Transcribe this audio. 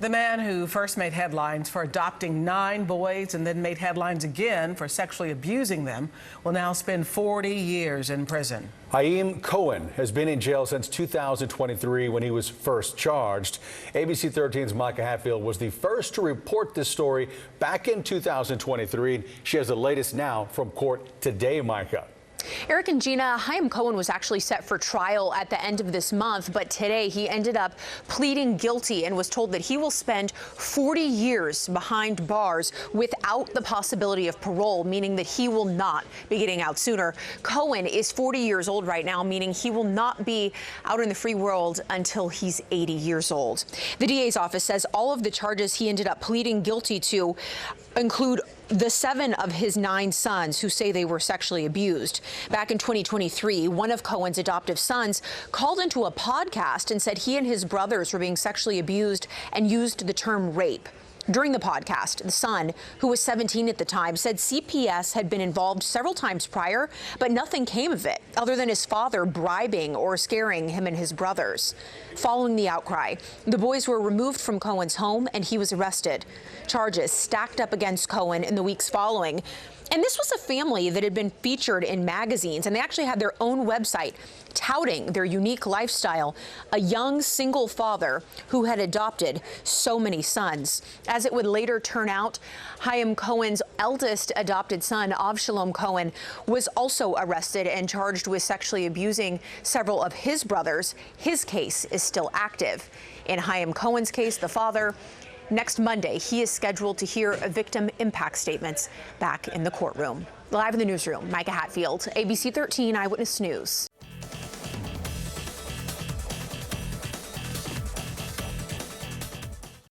The man who first made headlines for adopting 9 boys and then made headlines again for sexually abusing them will now spend 40 years in prison. Hayim Cohen has been in jail since 2023 when he was first charged. ABC 13's Micah Hatfield was the first to report this story back in 2023. She has the latest now from court today, Micah. Eric and Gina, Hayim Cohen was actually set for trial at the end of this month, but today he ended up pleading guilty and was told that he will spend 40 years behind bars without the possibility of parole, meaning that he will not be getting out sooner. Cohen is 40 years old right now, meaning he will not be out in the free world until he's 80 years old. The DA's office says all of the charges he ended up pleading guilty to include the 7 of his 9 sons who say they were sexually abused. Back in 2023, one of Cohen's adoptive sons called into a podcast and said he and his brothers were being sexually abused and used the term rape. During the podcast, the son, who was 17 at the time, said CPS had been involved several times prior, but nothing came of it, other than his father bribing or scaring him and his brothers. Following the outcry, the boys were removed from Cohen's home and he was arrested. Charges stacked up against Cohen in the weeks following. And this was a family that had been featured in magazines, and they actually had their own website touting their unique lifestyle, a young single father who had adopted so many sons. As it would later turn out, Hayim Cohen's eldest adopted son, Avshalom Cohen, was also arrested and charged with sexually abusing several of his brothers. His case is still active. In Hayim Cohen's case, the father, next Monday, he is scheduled to hear victim impact statements back in the courtroom. Live in the newsroom, Micah Hatfield, ABC 13 Eyewitness News.